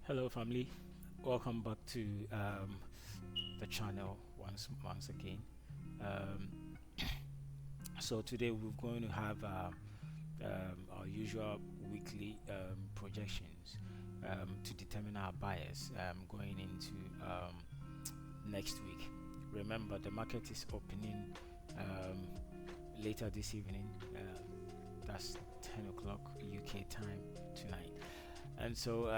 Hello, family. Welcome back to the channel once again. Um, so today we're going to have our usual weekly projections to determine our bias going into next week. Remember, the market is opening um, later this evening. That's 10 o'clock UK time tonight, and so.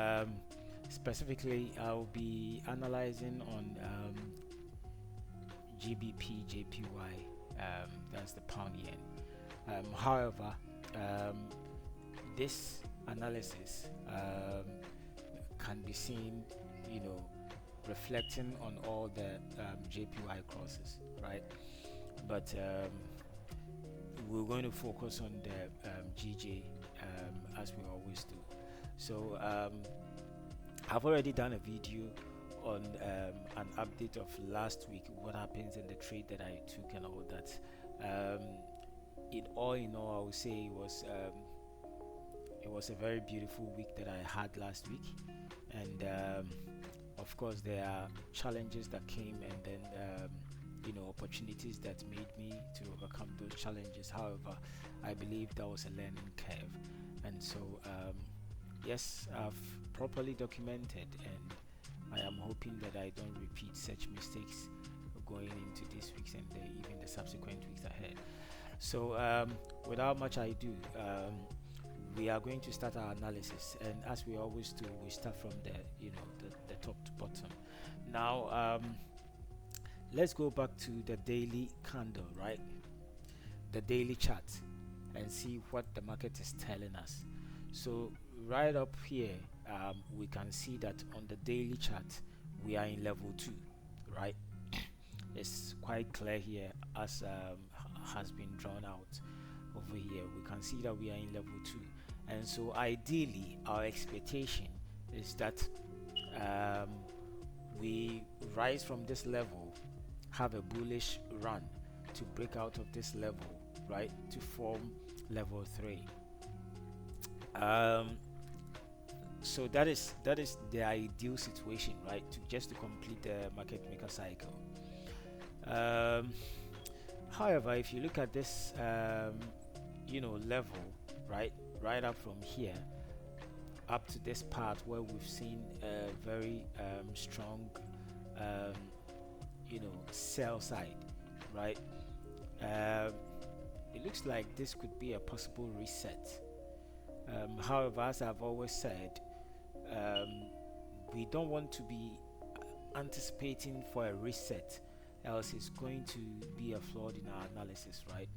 Specifically, I'll be analyzing on GBP, JPY, that's the pound yen. However, um, this analysis can be seen, you know, reflecting on all the JPY crosses, right? But we're going to focus on the GJ as we always do. So I've already done a video on an update of last week, what happens in the trade that I took and all that. In all, I would say it was a very beautiful week that I had last week, and of course there are challenges that came, and then opportunities that made me to overcome those challenges. However, I believe that was a learning curve, and so yes, I've properly documented, and I am hoping that I don't repeat such mistakes going into this week's and even the subsequent weeks ahead. So, without much ado, we are going to start our analysis, and as we always do, we start from the top to bottom. Now, let's go back to the daily candle, right? The daily chart, and see what the market is telling us. So right up here, we can see that on the daily chart we are in level 2, right? It's quite clear here, as has been drawn out over here. We can see that we are in level 2, and so ideally our expectation is that um, we rise from this level, have a bullish run to break out of this level, right, to form level 3. So that is the ideal situation, right, to just to complete the market maker cycle. um, However, if you look at this level, right up from here up to this part where we've seen a very strong um, sell side, right? um, it looks like this could be a possible reset. However, as I've always said, um, we don't want to be anticipating for a reset, else it's going to be a flaw in our analysis, right?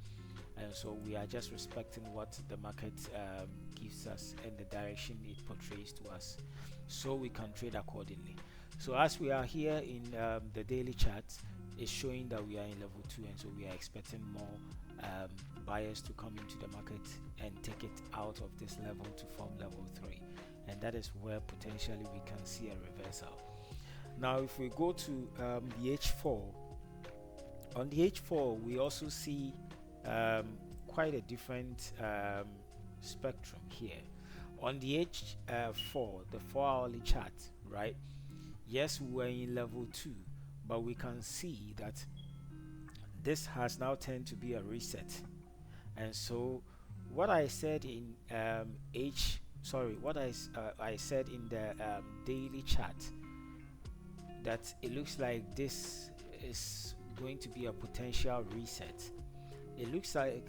And so we are just respecting what the market gives us and the direction it portrays to us, so we can trade accordingly. So as we are here in the daily chart, it's showing that we are in level 2, and so we are expecting more um, buyers to come into the market and take it out of this level to form level 3, and that is where potentially we can see a reversal. Now if we go to the H4, on the H4 we also see quite a different spectrum here. On the H4, the 4 hourly chart, right? Yes, we're in level 2, but we can see that this has now turned to be a reset. And so what I said in I said in the daily chart, that it looks like this is going to be a potential reset. It looks like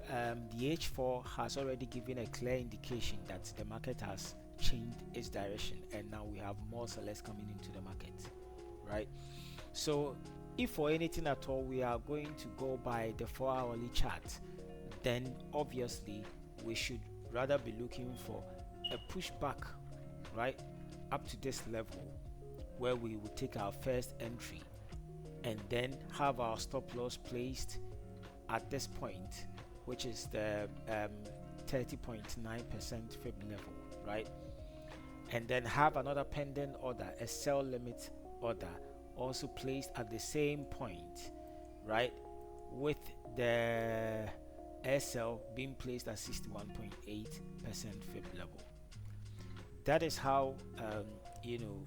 the H4 has already given a clear indication that the market has changed its direction, and now we have more sellers coming into the market, right? So if for anything at all we are going to go by the 4 hourly chart, then obviously we should rather be looking for a pushback, right, up to this level, where we will take our first entry and then have our stop loss placed at this point, which is the 30.9% fib level, right? And then have another pending order, a sell limit order, also placed at the same point, right, with the SL being placed at 61.8% fib level. that is how you know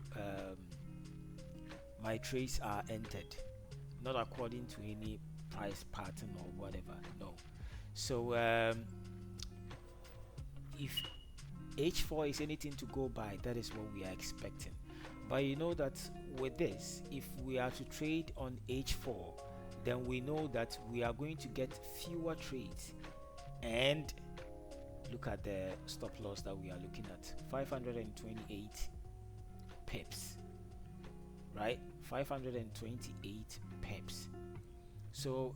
my trades are entered, not according to any price pattern or whatever. No. So if H4 is anything to go by, that is what we are expecting. But you know that with this, if we are to trade on H4, then we know that we are going to get fewer trades. And look at the stop loss that we are looking at, 528 pips, right? 528 pips. So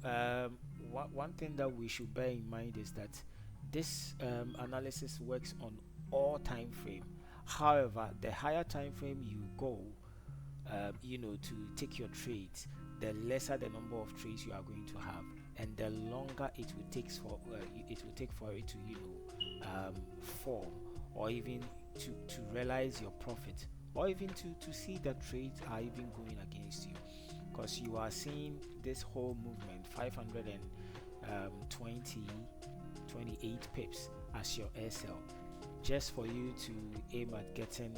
one thing that we should bear in mind is that this analysis works on all time frame. However, the higher time frame you go, to take your trades, the lesser the number of trades you are going to have, and the longer it will take for it to form, or even to realize your profit, or even to see that trades are even going against you, because you are seeing this whole movement 528 pips as your SL, just for you to aim at getting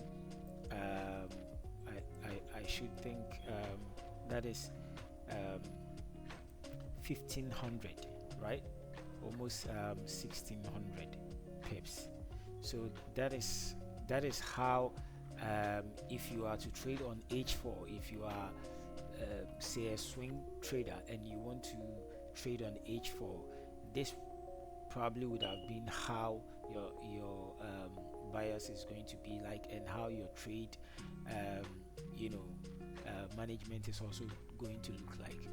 I should think that is 1500, right? Almost 1600 pips. So that is how if you are to trade on H4, if you are say a swing trader and you want to trade on H4, this probably would have been how your bias is going to be like, and how your trade management is also going to look like.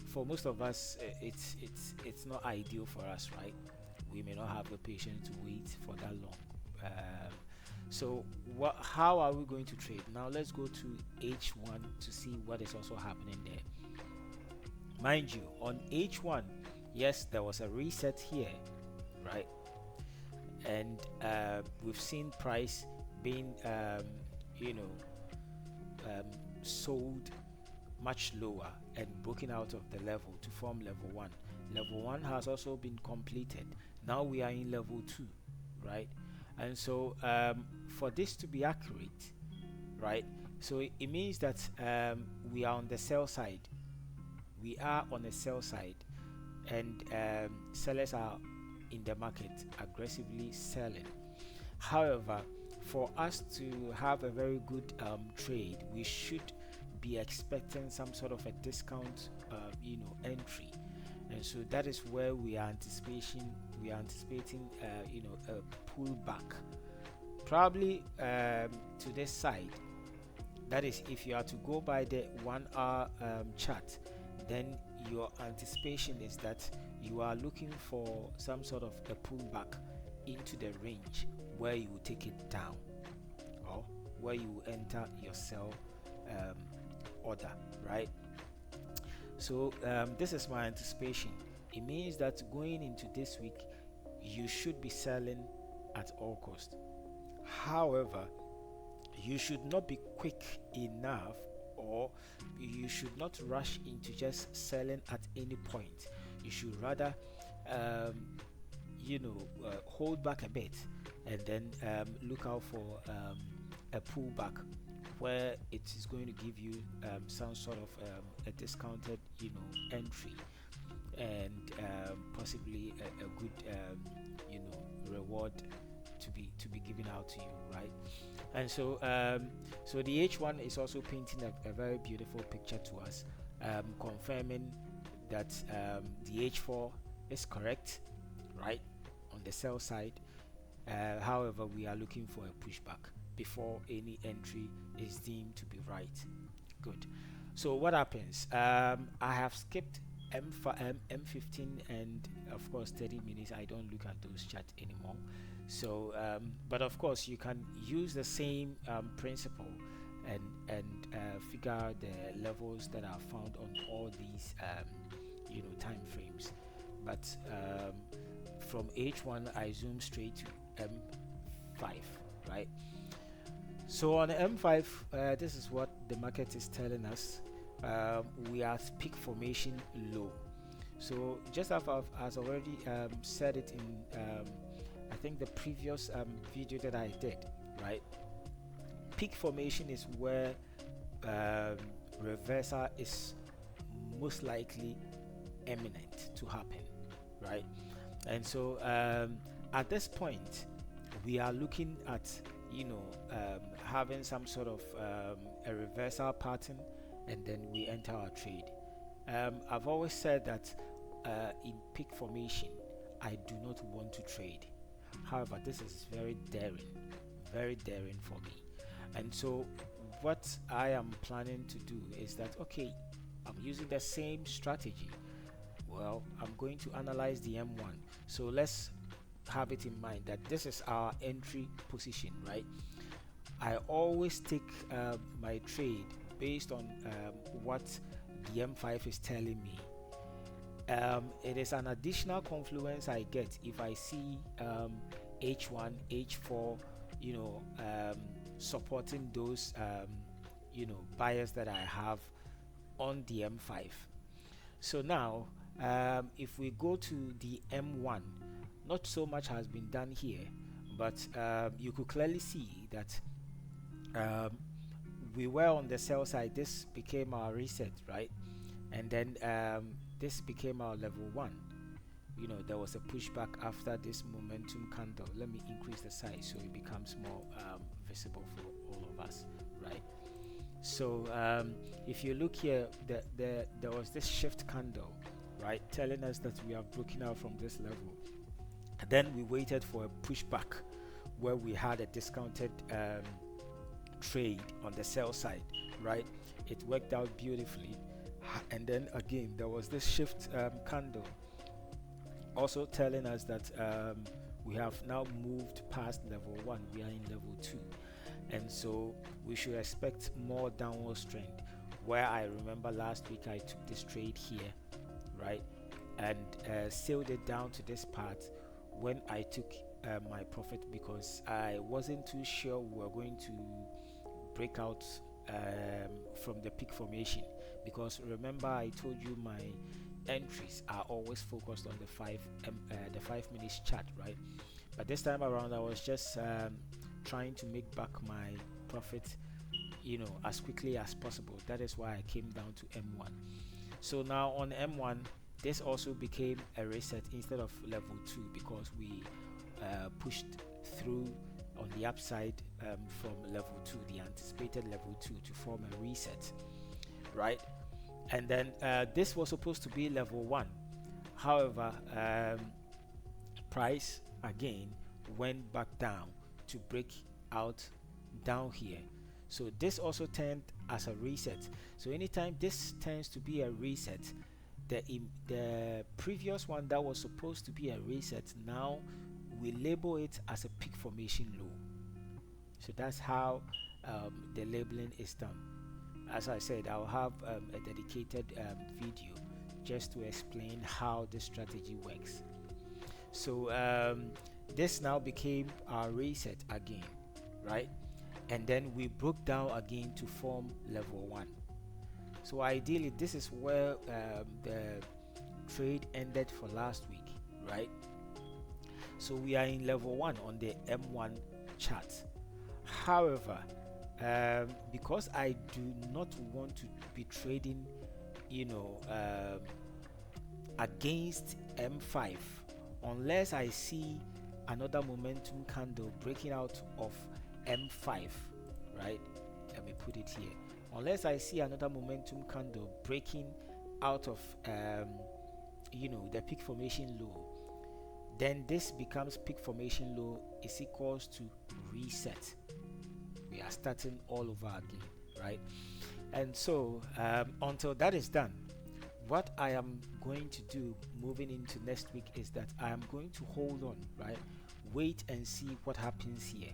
For most of us, it's not ideal for us, right? We may not have the patience to wait for that long. So how are we going to trade? Now let's go to H1 to see what is also happening there. Mind you, on H1, yes, there was a reset here, right? And we've seen price being sold much lower and broken out of the level to form level 1. Level 1 has also been completed. Now we are in level 2, right? And so for this to be accurate, right, so it means that we are on the sell side. We are on the sell side, and sellers are in the market aggressively selling. However, for us to have a very good trade, we should be expecting some sort of a discount entry, and so that is where we are anticipating a pullback, probably to this side. That is, if you are to go by the 1 hour chart, then your anticipation is that you are looking for some sort of a pullback into the range where you will take it down, or where you will enter your sell order, right? So this is my anticipation. It means that going into this week, you should be selling at all cost. However, you should not be quick enough, or you should not rush into just selling at any point. You should rather hold back a bit, and then look out for a pullback where it is going to give you some sort of a discounted entry, and possibly a good reward to be given out to you, right? And so so the H1 is also painting a very beautiful picture to us, confirming that the H4 is correct, right, on the sell side. However, we are looking for a pushback before any entry is deemed to be right. Good. So what happens? I have skipped M15 and of course 30 minutes. I don't look at those charts anymore. So but of course you can use the same principle and figure out the levels that are found on all these time frames. But from H1 I zoom straight to M5, right? So on M5, this is what the market is telling us. We are at peak formation low. So just as I've already said it in I think the previous video that I did, right? Peak formation is where um, reversal is most likely imminent to happen, right? And so at this point, we are looking at having some sort of a reversal pattern, and then we enter our trade. I've always said that in peak formation, I do not want to trade. However, this is very daring for me. And so, what I am planning to do is that, okay, I'm using the same strategy. Well, I'm going to analyze the M1. So let's have it in mind that this is our entry position, right? I always take my trade based on what the M5 is telling me. It is an additional confluence I get if I see H1, H4, supporting those buyers that I have on the M5. So now, if we go to the M1, not so much has been done here, but you could clearly see that we were on the sell side. This became our reset, right? And then this became our level 1. There was a pushback after this momentum candle. Let me increase the size so it becomes more visible for all of us, right? So if you look here, there was this shift candle, right, telling us that we have broken out from this level. And then we waited for a pushback where we had a discounted trade on the sell side, right? It worked out beautifully. And then again, there was this shift candle also telling us that we have now moved past level 1. We are in level 2, and so we should expect more downward trend. Where I remember last week I took this trade here, right, and sailed it down to this part when I took my profit, because I wasn't too sure we were going to break out from the peak formation. Because remember, I told you my entries are always focused on the 5 minutes chart, right? But this time around, I was just trying to make back my profit, as quickly as possible. That is why I came down to M1. So now on M1, this also became a reset instead of level 2, because we pushed through on the upside from level 2, the anticipated level 2, to form a reset, right? And then this was supposed to be level 1. However, price again went back down to break out down here. So this also turned as a reset. So anytime this tends to be a reset, the previous one that was supposed to be a reset, now we label it as a peak formation low. So that's how the labeling is done. As I said, I'll have a dedicated video just to explain how this strategy works. So this now became our reset again, right? And then we broke down again to form level 1. So ideally, this is where the trade ended for last week, right? So we are in level 1 on the M1 chart. However, because I do not want to be trading, against M5, unless I see another momentum candle breaking out of M5, right? Let me put it here. Unless I see another momentum candle breaking out of the peak formation low, then this becomes peak formation low is equals to reset. We are starting all over again, right? And so until that is done, what I am going to do moving into next week is that I am going to hold on, right? Wait and see what happens here.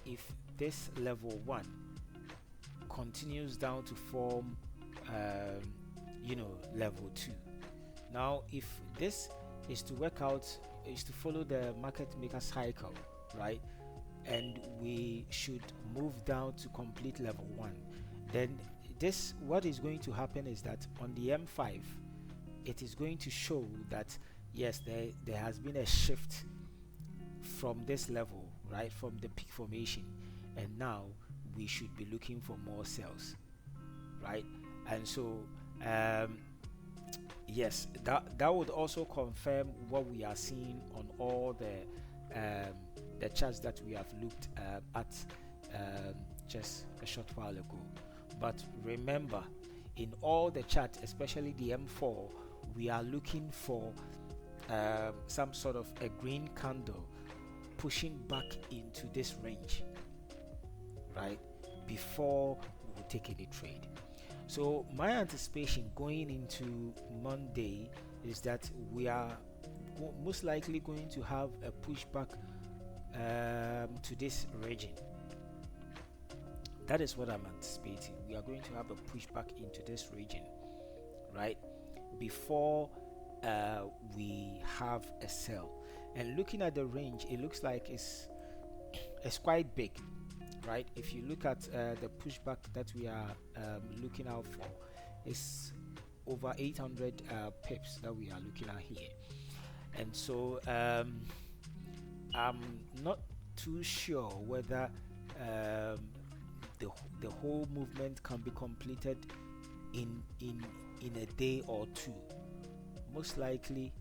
If this level 1 continues down to form level 2. Now if this is to work out, is to follow the market maker cycle, right, and we should move down to complete level 1, then this, what is going to happen is that on the M5 it is going to show that yes, there has been a shift from this level, right, from the peak formation, and now we should be looking for more sales, right? And so um, yes, that would also confirm what we are seeing on all the charts that we have looked at just a short while ago. But remember, in all the charts, especially the M4, we are looking for some sort of a green candle pushing back into this range, right, before we will take any trade. So my anticipation going into Monday is that we are most likely going to have a pushback to this region. That is what I'm anticipating. We are going to have a pushback into this region, right, before we have a sell. And looking at the range, it looks like it's quite big, right? If you look at the pushback that we are looking out for, it's over 800 pips that we are looking at here. And so I'm not too sure whether the whole movement can be completed in a day or two. Most likely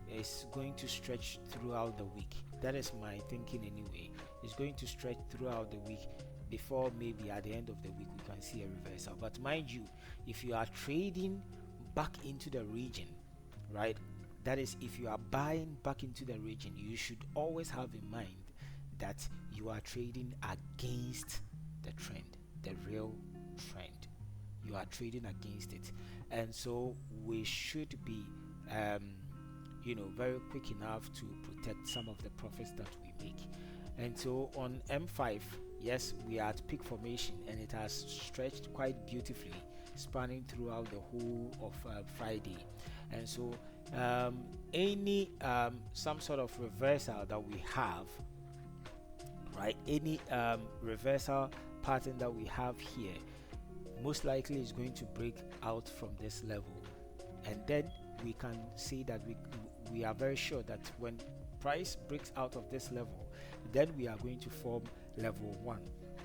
it's going to stretch throughout the week. That is my thinking anyway. It's going to stretch throughout the week before maybe at the end of the week we can see a reversal. But mind you, if you are trading back into the region, right, that is, if you are buying back into the region, you should always have in mind that you are trading against the trend, the real trend. You are trading against it, and so we should be very quick enough to protect some of the profits that we make. And so on M5, yes, we are at peak formation and it has stretched quite beautifully, spanning throughout the whole of Friday. And so any some sort of reversal that we have, right, any reversal pattern that we have here, most likely is going to break out from this level, and then we can see that we are very sure that when price breaks out of this level, then we are going to form level 1,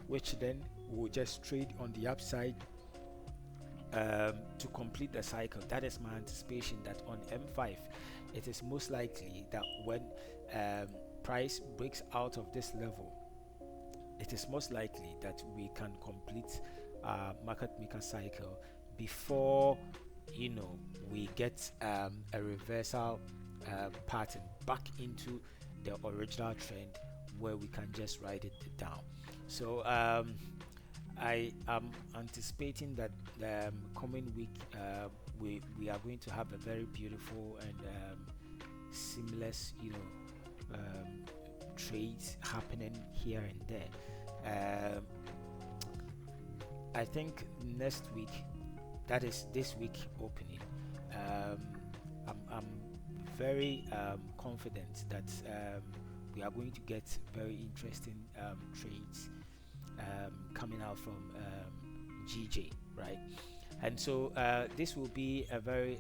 which then will just trade on the upside to complete the cycle. That is my anticipation, that on M5 it is most likely that when price breaks out of this level, it is most likely that we can complete market maker cycle before we get a reversal pattern back into the original trend where we can just write it down. So I am anticipating that coming week we are going to have a very beautiful and seamless trades happening here and there. I think next week, that is this week opening, I'm very confident that we are going to get very interesting trades coming out from GJ, right? And so this will be a very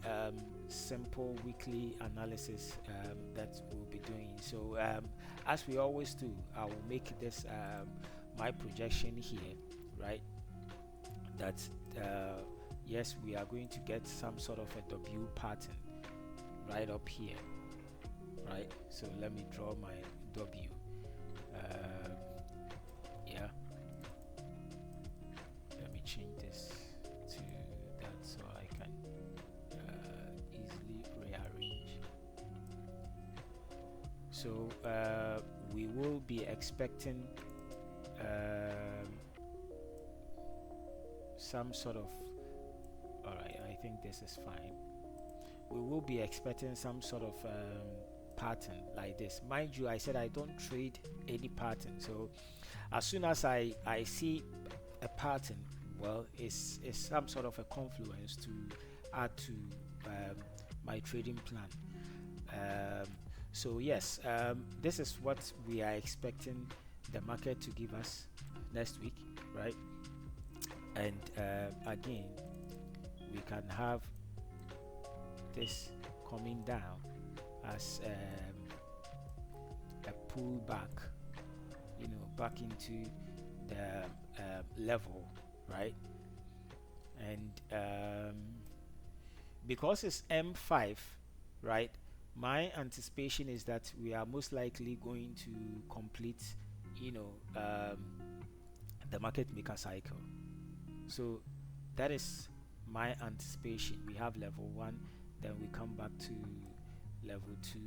simple weekly analysis that we'll be doing. So as we always do, I will make this my projection here, right? That yes, we are going to get some sort of a W pattern right up here, right? So let me draw my W. Yeah, let me change this to that so I can easily rearrange. So we will be expecting some sort of, all right, I think this is fine. We will be expecting some sort of pattern like this. Mind you, I said I don't trade any pattern, so as soon as I see a pattern, well, it's some sort of a confluence to add to my trading plan. So yes, this is what we are expecting the market to give us next week, right? And again, we can have this coming down as a pull back, back into the level, right? And because it's M5, right, my anticipation is that we are most likely going to complete, you know um, the market maker cycle. So that is my anticipation. We have level 1, then we come back to level 2,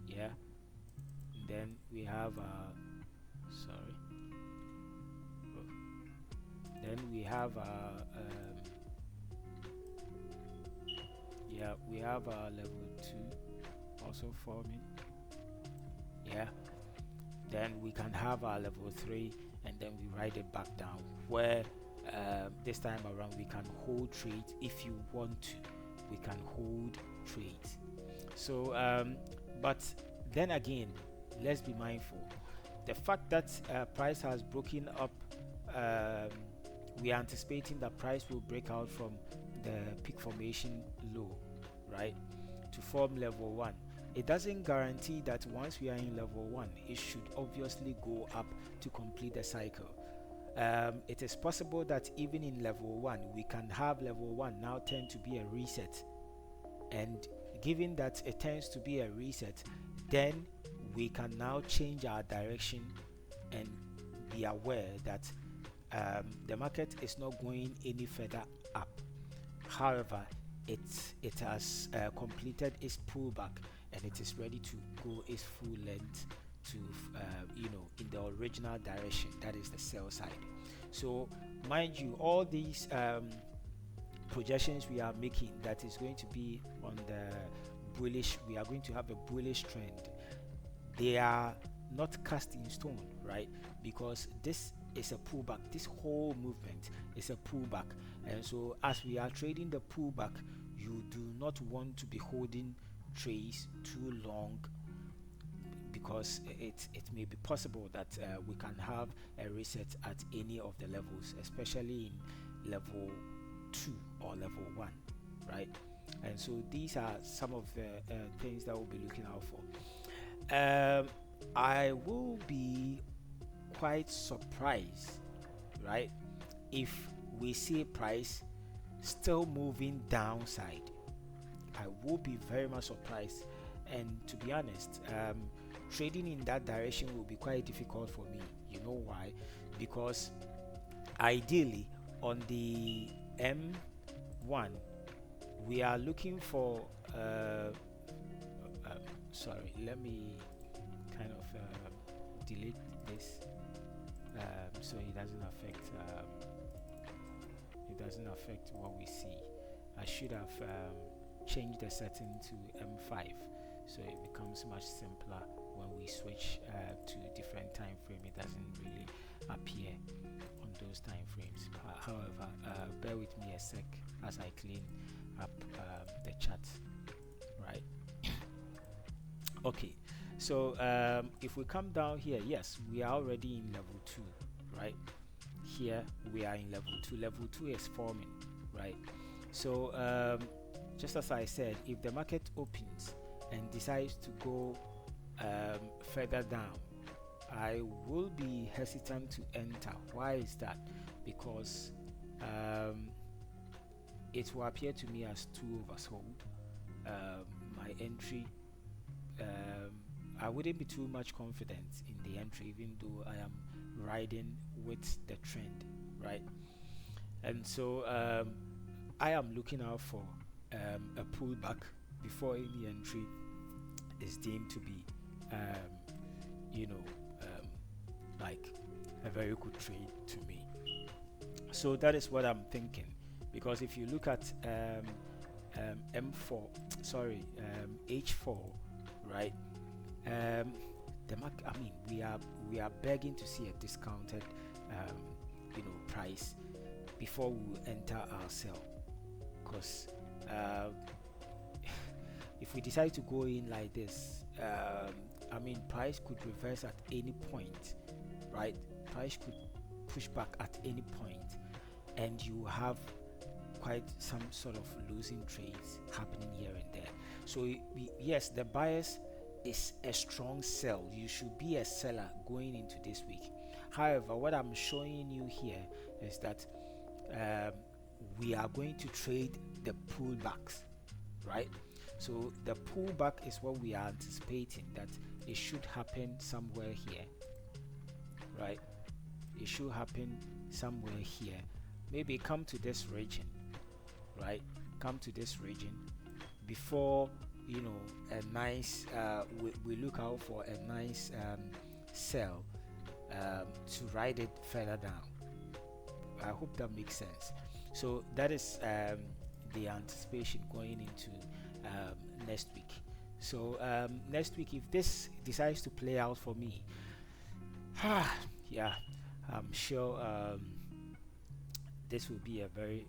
yeah, and then we have sorry then we have yeah, we have level 2 also forming, yeah. Then we can have our level 3, and then we write it back down, where this time around we can hold trades. If you want to, we can hold trades. So but then again, let's be mindful, the fact that price has broken up, um, we are anticipating that price will break out from the peak formation low, right, to form level 1. It doesn't guarantee that once we are in level 1 it should obviously go up to complete the cycle. It is possible that even in level 1 we can have level 1 now tend to be a reset, and given that it tends to be a reset, then we can now change our direction and be aware that the market is not going any further up. However, it has completed its pullback, and it is ready to go its full length to in the original direction, that is the sell side. So mind you, all these projections we are making, that is going to be on the bullish, we are going to have a bullish trend, they are not cast in stone, right? Because this is a pullback. This whole movement is a pullback, and so as we are trading the pullback, you do not want to be holding trades too long, because it may be possible that we can have a reset at any of the levels, especially in level 2 or level 1, right? And so these are some of the things that we'll be looking out for. I will be quite surprised, right, if we see price still moving downside. I will be very much surprised, and to be honest, trading in that direction will be quite difficult for me. You know why? Because ideally on the M1 we are looking for sorry, let me kind of delete this so it doesn't affect what we see. I should have changed the setting to M5, so it becomes much simpler when we switch to different time frame. It doesn't really appear on those time frames. However, bear with me a sec as I clean up the chat, right? Okay, so if we come down here, yes, we are already in level 2, right? Here we are in level 2. Level 2 is forming, right? So just as I said, if the market opens and decides to go further down, I will be hesitant to enter. Why is that? Because it will appear to me as too oversold. My entry, I wouldn't be too much confident in the entry, even though I am riding with the trend, right? And so I am looking out for a pullback before any entry is deemed to be like a very good trade to me. So that is what I'm thinking, because if you look at M4 sorry H4, right, I mean, we are begging to see a discounted price before we enter our sell, because if we decide to go in like this, I mean, price could reverse at any point, right? Price could push back at any point, and you have quite some sort of losing trades happening here and there. So yes, the buyers is a strong sell. You should be a seller going into this week. However, what I'm showing you here is that um, we are going to trade the pullbacks, right? So the pullback is what we are anticipating that it should happen somewhere here, right? It should happen somewhere here. Maybe come to this region, right? Come to this region before, you know, a nice we look out for a nice sell to ride it further down. I hope that makes sense. So that is the anticipation going into next week. So next week, if this decides to play out for me, yeah, I'm sure this will be a very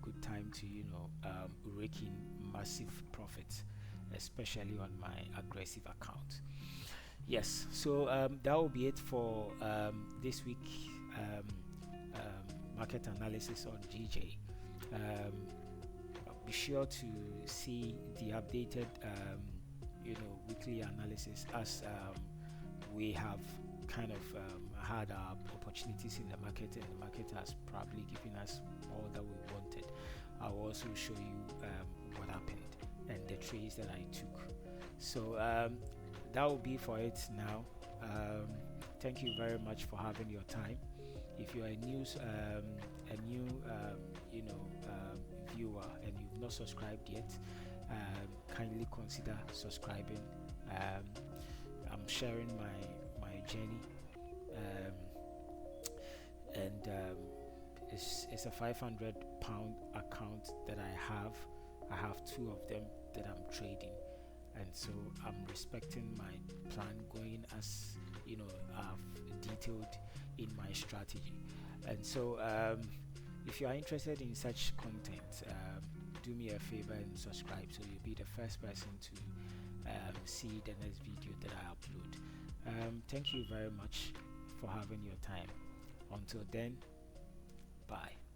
good time to, rake in massive profits, especially on my aggressive account. Yes, so that will be it for this week market analysis on GJ. Um, be sure to see the updated, weekly analysis as we have kind of had our opportunities in the market, and the market has probably given us all that we wanted. I'll also show you what happened and the trades that I took. So that will be for it now. Thank you very much for having your time. If you are a new viewer and you've not subscribed yet, kindly consider subscribing. I'm sharing my journey, um, and it's a 500 pound account that I have. I have two of them that I'm trading, and so I'm respecting my plan going as I've detailed in my strategy. And so if you are interested in such content, do me a favor and subscribe so you'll be the first person to see the next video that I upload. Thank you very much for having your time. Until then, bye.